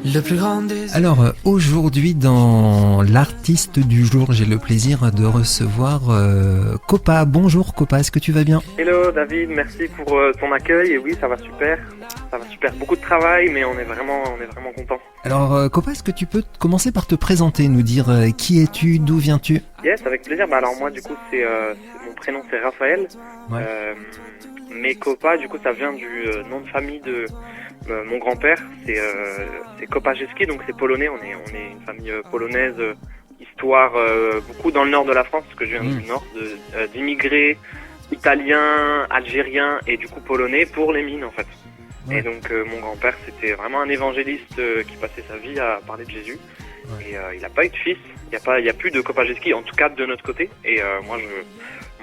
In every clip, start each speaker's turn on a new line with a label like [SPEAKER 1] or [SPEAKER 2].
[SPEAKER 1] Le plus grand des...
[SPEAKER 2] Alors aujourd'hui dans l'artiste du jour, j'ai le plaisir de recevoir Copa. Bonjour Copa, est-ce que tu vas bien?
[SPEAKER 3] Hello David, merci pour ton accueil. Et oui, ça va super. Ça va super. Beaucoup de travail, mais on est vraiment content.
[SPEAKER 2] Alors Copa, est-ce que tu peux commencer par te présenter, nous dire qui es-tu, d'où viens-tu?
[SPEAKER 3] Yes, avec plaisir. Alors moi, du coup, mon prénom c'est Raphaël.
[SPEAKER 2] Ouais.
[SPEAKER 3] Mais Kopa, du coup, ça vient du nom de famille de mon grand-père. C'est Kopaszewski, donc c'est polonais. On est une famille polonaise. Histoire beaucoup dans le nord de la France, parce que je viens du nord, d'immigrés italiens, algériens et du coup polonais pour les mines en fait. Ouais. Et donc mon grand-père c'était vraiment un évangéliste qui passait sa vie à parler de Jésus. Ouais. Et il n'a pas eu de fils, il y a plus de Kopaszewski, en tout cas de notre côté. Et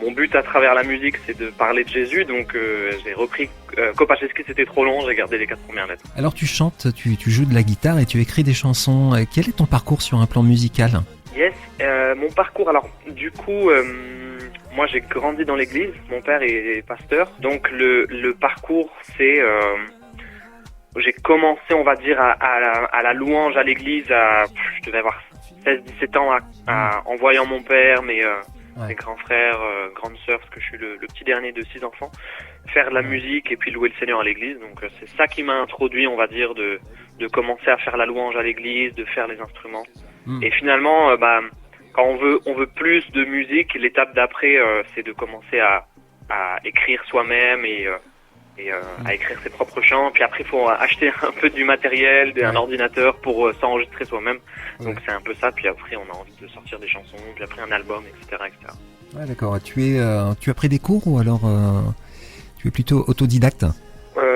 [SPEAKER 3] mon but à travers la musique c'est de parler de Jésus, donc j'ai repris Kopaszewski, c'était trop long, j'ai gardé les 4 premières lettres.
[SPEAKER 2] Alors tu chantes, tu joues de la guitare et tu écris des chansons. Quel est ton parcours sur un plan musical?
[SPEAKER 3] Yes, mon parcours, alors du coup, moi j'ai grandi dans l'église, mon père est pasteur, donc le parcours c'est, j'ai commencé on va dire à la louange à l'église, je devais avoir 16-17 ans en voyant mon père, mes grands frères, grandes sœurs, parce que je suis le petit dernier de 6 enfants, faire de la musique et puis louer le Seigneur à l'église, donc c'est ça qui m'a introduit on va dire de commencer à faire la louange à l'église, de faire les instruments. Et finalement, quand on veut plus de musique, l'étape d'après, c'est de commencer à écrire soi-même et à écrire ses propres chants. Puis après, il faut acheter un peu du matériel, un ordinateur pour s'enregistrer soi-même. Donc c'est un peu ça. Puis après, on a envie de sortir des chansons, puis après un album, etc., etc. Ouais,
[SPEAKER 2] d'accord. Tu as pris des cours ou alors tu es plutôt autodidacte?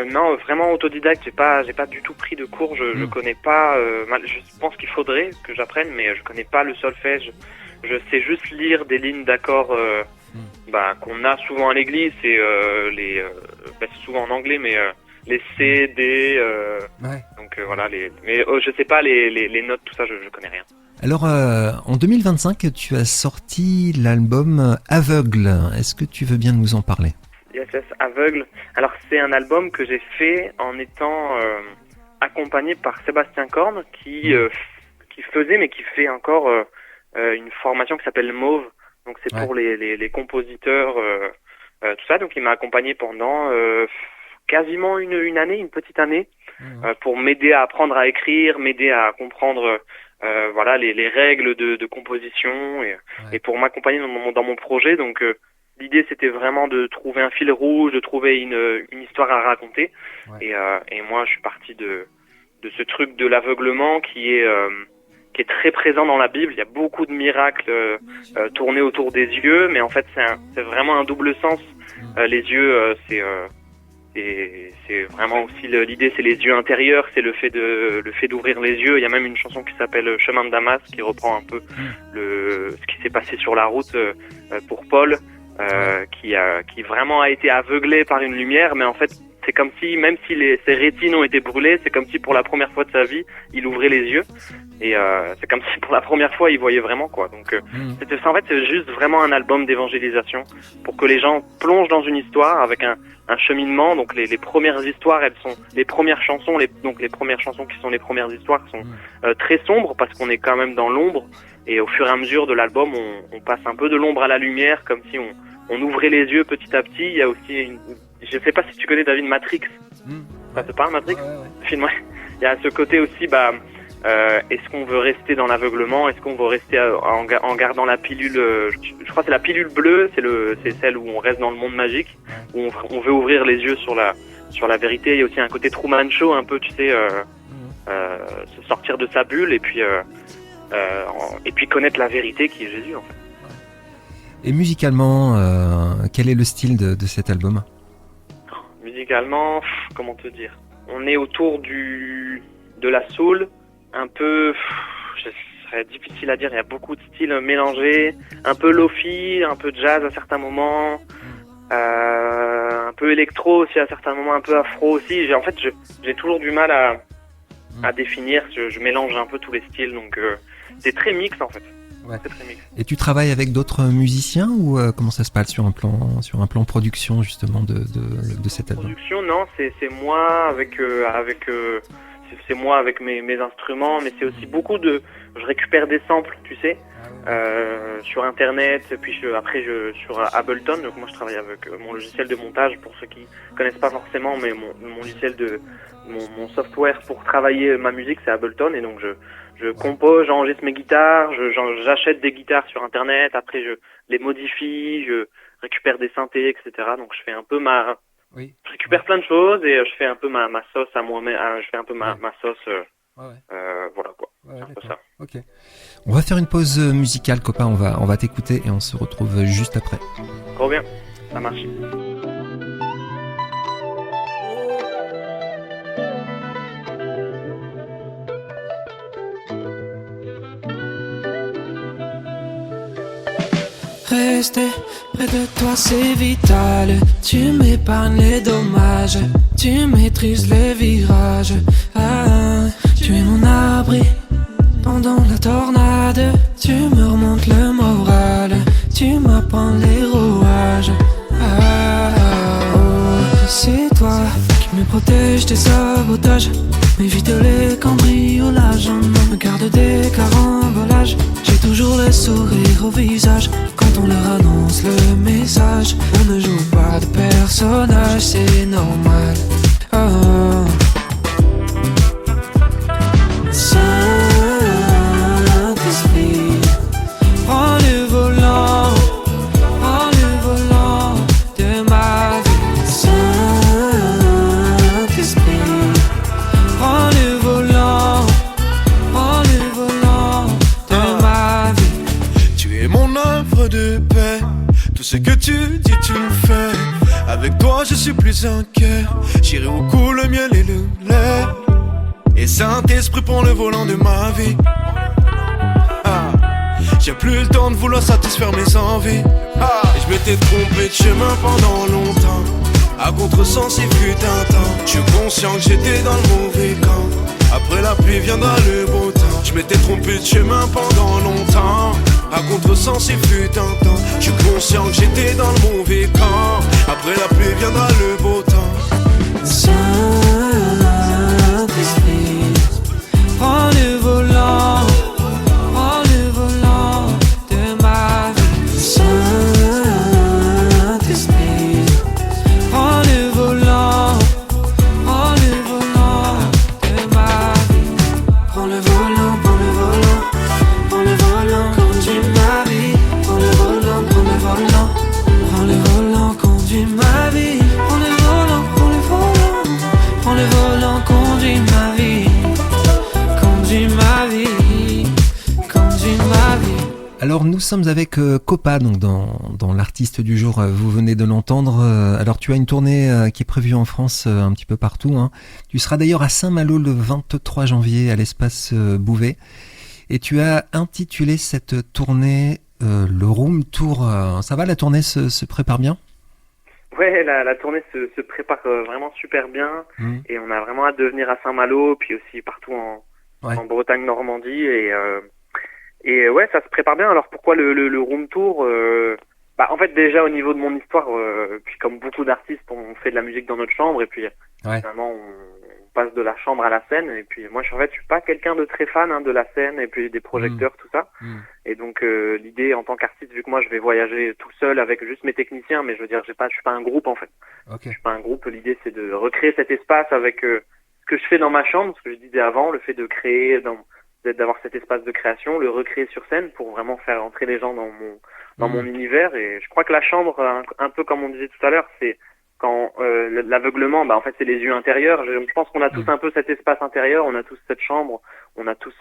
[SPEAKER 3] Non, vraiment autodidacte. J'ai pas du tout pris de cours. Je connais pas. Je pense qu'il faudrait que j'apprenne, mais je connais pas le solfège. Je sais juste lire des lignes d'accords qu'on a souvent à l'église. C'est c'est souvent en anglais, mais les C, D. Donc voilà. Mais je sais pas les notes, tout ça. Je connais rien.
[SPEAKER 2] Alors en 2025, tu as sorti l'album Aveugle. Est-ce que tu veux bien nous en parler?
[SPEAKER 3] Yes, Aveugle. Alors c'est un album que j'ai fait en étant accompagné par Sébastien Korn qui faisait mais qui fait encore une formation qui s'appelle Mauve. Donc c'est pour les compositeurs, tout ça. Donc il m'a accompagné pendant quasiment une année, une petite année, pour m'aider à apprendre à écrire, m'aider à comprendre les règles de composition et pour m'accompagner dans mon projet. Donc l'idée, c'était vraiment de trouver un fil rouge, de trouver une histoire à raconter. Ouais. Et moi, je suis parti de ce truc de l'aveuglement qui est très présent dans la Bible. Il y a beaucoup de miracles tournés autour des yeux, mais en fait, c'est vraiment un double sens. Les yeux, c'est vraiment aussi l'idée, c'est les yeux intérieurs, c'est le fait d'ouvrir les yeux. Il y a même une chanson qui s'appelle Chemin de Damas qui reprend un peu ce qui s'est passé sur la route pour Paul. Qui vraiment a été aveuglé par une lumière, mais en fait c'est comme si, même si ses rétines ont été brûlées, c'est comme si pour la première fois de sa vie il ouvrait les yeux et c'est comme si pour la première fois il voyait vraiment quoi. Donc en fait c'est juste vraiment un album d'évangélisation pour que les gens plongent dans une histoire avec un cheminement. Donc les premières histoires, elles sont les premières chansons, donc les premières chansons qui sont les premières histoires sont très sombres parce qu'on est quand même dans l'ombre. Et au fur et à mesure de l'album, on passe un peu de l'ombre à la lumière, comme si on ouvrait les yeux petit à petit. Il y a aussi je sais pas si tu connais David, Matrix. Ça te parle, Matrix? Ouais. Film, ouais. Il y a ce côté aussi, est-ce qu'on veut rester dans l'aveuglement? Est-ce qu'on veut rester en gardant la pilule? Je crois que c'est la pilule bleue, c'est celle où on reste dans le monde magique, où on veut ouvrir les yeux sur la vérité. Il y a aussi un côté Truman Show, un peu, tu sais, se sortir de sa bulle et puis connaître la vérité qui est Jésus en fait.
[SPEAKER 2] Et musicalement, quel est le style de cet album?
[SPEAKER 3] Musicalement, comment te dire? On est autour de la soul, un peu, ce serait difficile à dire, il y a beaucoup de styles mélangés, un peu lofi, un peu jazz à certains moments, un peu électro aussi à certains moments, un peu afro aussi. J'ai toujours du mal à définir, je mélange un peu tous les styles, donc c'est très mix en fait.
[SPEAKER 2] Ouais. C'est très mix. Et tu travailles avec d'autres musiciens ou comment ça se passe sur un plan production justement de cet album?
[SPEAKER 3] Production, non, c'est moi avec c'est moi avec mes instruments, mais c'est aussi beaucoup de, je récupère des samples, tu sais, sur internet, puis sur Ableton. Donc moi je travaille avec mon logiciel de montage, pour ceux qui connaissent pas forcément, mais mon logiciel mon software pour travailler ma musique, c'est Ableton, et donc je compose, j'enregistre mes guitares, j'achète des guitares sur internet, après je les modifie, je récupère des synthés, etc. Donc je fais un peu je récupère plein de choses et je fais un peu ma sauce à moi-même, je fais un peu ma sauce, voilà quoi.
[SPEAKER 2] Ouais,
[SPEAKER 3] c'est un peu ça.
[SPEAKER 2] Ok. On va faire une pause musicale, copain, on va t'écouter et on se retrouve juste après.
[SPEAKER 3] Trop bien, ça marche.
[SPEAKER 1] Rester près de toi c'est vital. Tu m'épargnes les dommages, tu maîtrises les virages. Tu es mon abri pendant la tornade. Tu me remontes le moral, tu m'apprends les rouages. C'est toi qui me protège des sabotages, m'évite les cambriolages, me garde des carambolages. J'ai toujours le sourire au visage quand on leur annonce le message. On ne joue pas de personnage, c'est normal. Saint-Esprit, prends le volant, prends le volant de ma vie. Saint-Esprit, prends le volant, prends le volant de ma vie.
[SPEAKER 4] Tu es mon œuvre de paix, tout ce que tu dis tu le fais. Avec toi je suis plus inquiet, j'irai où coule le miel et le lait. Et Saint-Esprit prend le volant de ma vie. J'ai plus le temps de vouloir satisfaire mes envies. Et je m'étais trompé de chemin pendant longtemps, à contresens il fut un temps. Je suis conscient que j'étais dans le mauvais camp, après la pluie viendra le beau temps. Je m'étais trompé de chemin pendant longtemps, à contresens il fut un temps. Je suis conscient que j'étais dans le mauvais camp, après la pluie viendra le beau temps.
[SPEAKER 1] Saint-Esprit, prends le volant, prends le volant de ma vie. Saint-Esprit, prends le volant, prends le volant de ma vie. Prends le volant, prends le volant, prends le volant, conduis ma vie. Prends le volant, prends le volant, prends le volant, conduis ma vie. Prends le volant, prends le volant, prends le volant, conduis ma vie. Conduis ma vie, conduis ma vie.
[SPEAKER 2] Alors nous sommes avec Copa, donc dans l'artiste du jour, vous venez de l'entendre. Alors tu as une tournée qui est prévue en France un petit peu partout, hein. Tu seras d'ailleurs à Saint-Malo le 23 janvier à l'espace Bouvet. Et tu as intitulé cette tournée le Room Tour. Ça va, la tournée se prépare bien ?
[SPEAKER 3] Ouais, la tournée se prépare vraiment super bien, et on a vraiment hâte de venir à Saint-Malo, puis aussi partout en Bretagne, Normandie, et ouais, ça se prépare bien. Alors pourquoi le Room Tour en fait, déjà au niveau de mon histoire, puis comme beaucoup d'artistes, on fait de la musique dans notre chambre, et puis finalement on passe de la chambre à la scène. Et puis moi, je suis pas quelqu'un de très fan de la scène et puis des projecteurs, tout ça. Et donc l'idée en tant qu'artiste, vu que moi je vais voyager tout seul avec juste mes techniciens, mais je veux dire, je suis pas un groupe en fait. Je suis pas un groupe. L'idée c'est de recréer cet espace avec ce que je fais dans ma chambre, ce que je disais avant, le fait de créer, d'avoir cet espace de création, le recréer sur scène pour vraiment faire entrer les gens dans mon univers. Et je crois que la chambre, un peu comme on disait tout à l'heure, c'est quand l'aveuglement, en fait c'est les yeux intérieurs. Je pense qu'on a tous un peu cet espace intérieur, on a tous cette chambre, on a tous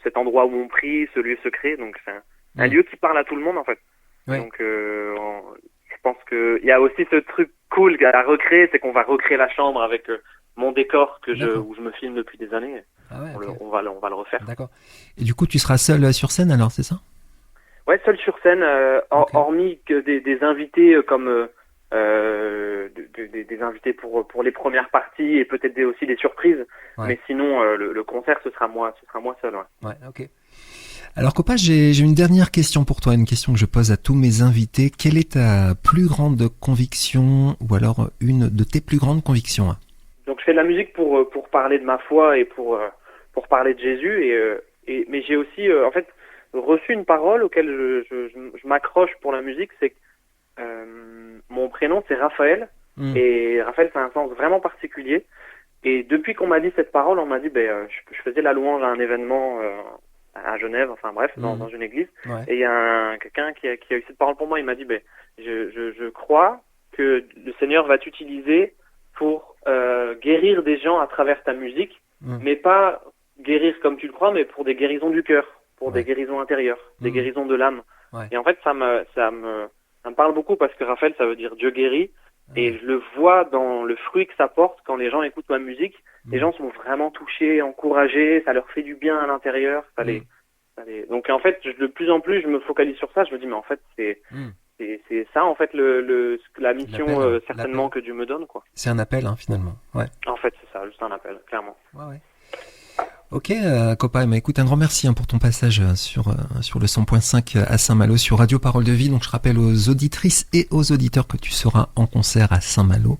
[SPEAKER 3] cet endroit où on prie, ce lieu secret. Donc c'est un lieu qui parle à tout le monde en fait. Donc je pense que il y a aussi ce truc cool à recréer, c'est qu'on va recréer la chambre avec mon décor où je me filme depuis des années. On va le refaire.
[SPEAKER 2] D'accord. Et du coup, tu seras seul sur scène alors, c'est ça ?
[SPEAKER 3] Ouais, seul sur scène, hormis que des invités comme des invités pour les premières parties, et peut-être aussi des surprises. Mais sinon, le concert, ce sera moi seul.
[SPEAKER 2] Ouais, ok. Alors Copa, j'ai une dernière question pour toi, une question que je pose à tous mes invités. Quelle est ta plus grande conviction, ou alors une de tes plus grandes convictions ?
[SPEAKER 3] donc je fais de la musique pour parler de ma foi et pour parler de Jésus mais j'ai aussi en fait reçu une parole auquel je m'accroche pour la musique, c'est que mon prénom c'est Raphaël et Raphaël c'est un sens vraiment particulier et depuis qu'on m'a dit cette parole, on m'a dit je faisais la louange à un événement à Genève, enfin bref, dans une église, et il y a quelqu'un qui a eu cette parole pour moi, il m'a dit je crois que le Seigneur va t'utiliser pour guérir des gens à travers ta musique, mais pas guérir comme tu le crois, mais pour des guérisons du cœur, pour des guérisons intérieures, des guérisons de l'âme. Et en fait, ça me parle beaucoup parce que Raphaël, ça veut dire Dieu guérit, et je le vois dans le fruit que ça porte quand les gens écoutent ma musique. Les gens sont vraiment touchés, encouragés, ça leur fait du bien à l'intérieur. Donc en fait, de plus en plus, je me focalise sur ça. Je me dis, mais en fait, c'est ça, en fait, la mission certainement que Dieu me donne, quoi.
[SPEAKER 2] C'est un appel, hein, finalement. Ouais.
[SPEAKER 3] En fait, c'est ça, juste un appel, clairement.
[SPEAKER 2] Ouais. Ok, Copa, écoute, un grand merci pour ton passage sur le 100.5 à Saint-Malo, sur Radio Parole de Vie. Donc je rappelle aux auditrices et aux auditeurs que tu seras en concert à Saint-Malo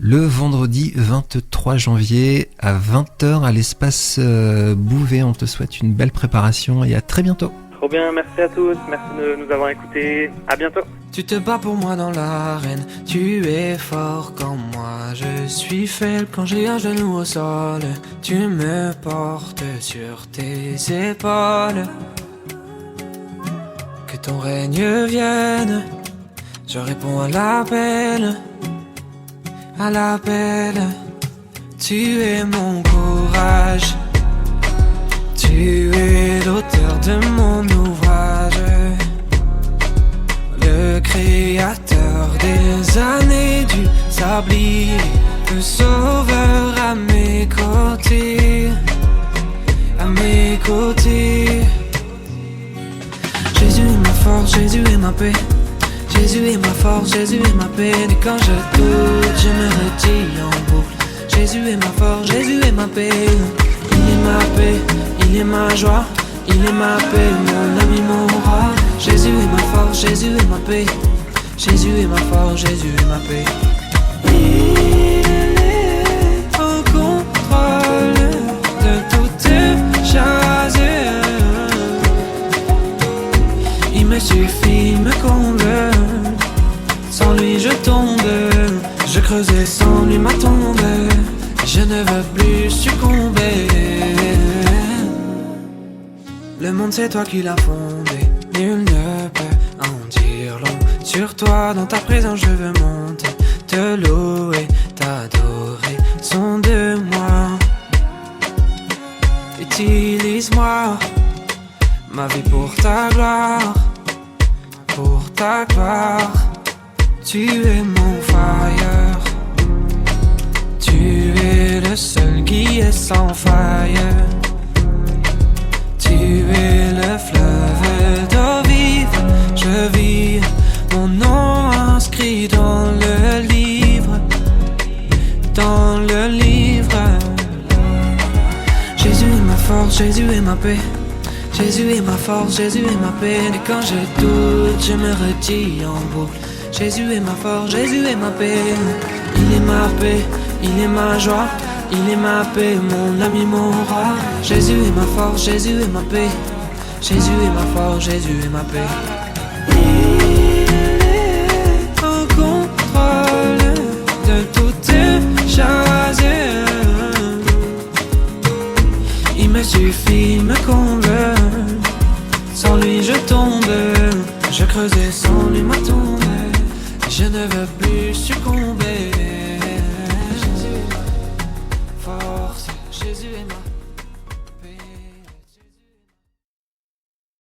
[SPEAKER 2] le vendredi 23 janvier à 20h à l'espace Bouvet. On te souhaite une belle préparation et à très bientôt.
[SPEAKER 3] Trop bien, merci à tous, merci de nous avoir écoutés, à bientôt.
[SPEAKER 1] Tu te bats pour moi dans l'arène, tu es fort comme moi, je suis faible quand j'ai un genou au sol, tu me portes sur tes épaules. Que ton règne vienne, je réponds à l'appel, tu es mon courage. Tu es l'auteur de mon ouvrage, le créateur des années du sablier, le sauveur à mes côtés, Jésus est ma force, Jésus est ma paix, Jésus est ma force, Jésus est ma paix. Et quand je doute, je me redis en boucle, Jésus est ma force, Jésus est ma paix. Il est ma paix, il est ma joie, il est ma paix, mon ami, mon roi. Jésus est ma force, Jésus est ma paix, Jésus est ma force, Jésus est ma paix. Il est au contrôle de toutes choses. Il me suffit, il me comble. Sans lui je tombe, je creusais sans lui ma tombe. Je ne veux plus succomber. Le monde c'est toi qui l'as fondé, nul ne peut en dire long. Sur toi, dans ta présence je veux monter, te louer, t'adorer, son de moi. Utilise-moi, ma vie pour ta gloire, pour ta gloire. Tu es mon fire, tu es le seul qui est sans faille. Tu es le fleuve d'eau vive, je vis, mon nom inscrit dans le livre, dans le livre. Jésus est ma force, Jésus est ma paix, Jésus est ma force, Jésus est ma paix. Et quand je doute, je me redis en boucle, Jésus est ma force, Jésus est ma paix. Il est ma paix, il est ma joie, il est ma paix, mon ami, mon roi. Jésus est ma force, Jésus est ma paix, Jésus est ma force, Jésus est ma paix. Il est au contrôle de toutes choses. Il me suffit, il me comble. Sans lui je tombe, je creusais sans lui ma tombe. Je ne veux plus succomber. Jésus est ma force, Jésus est ma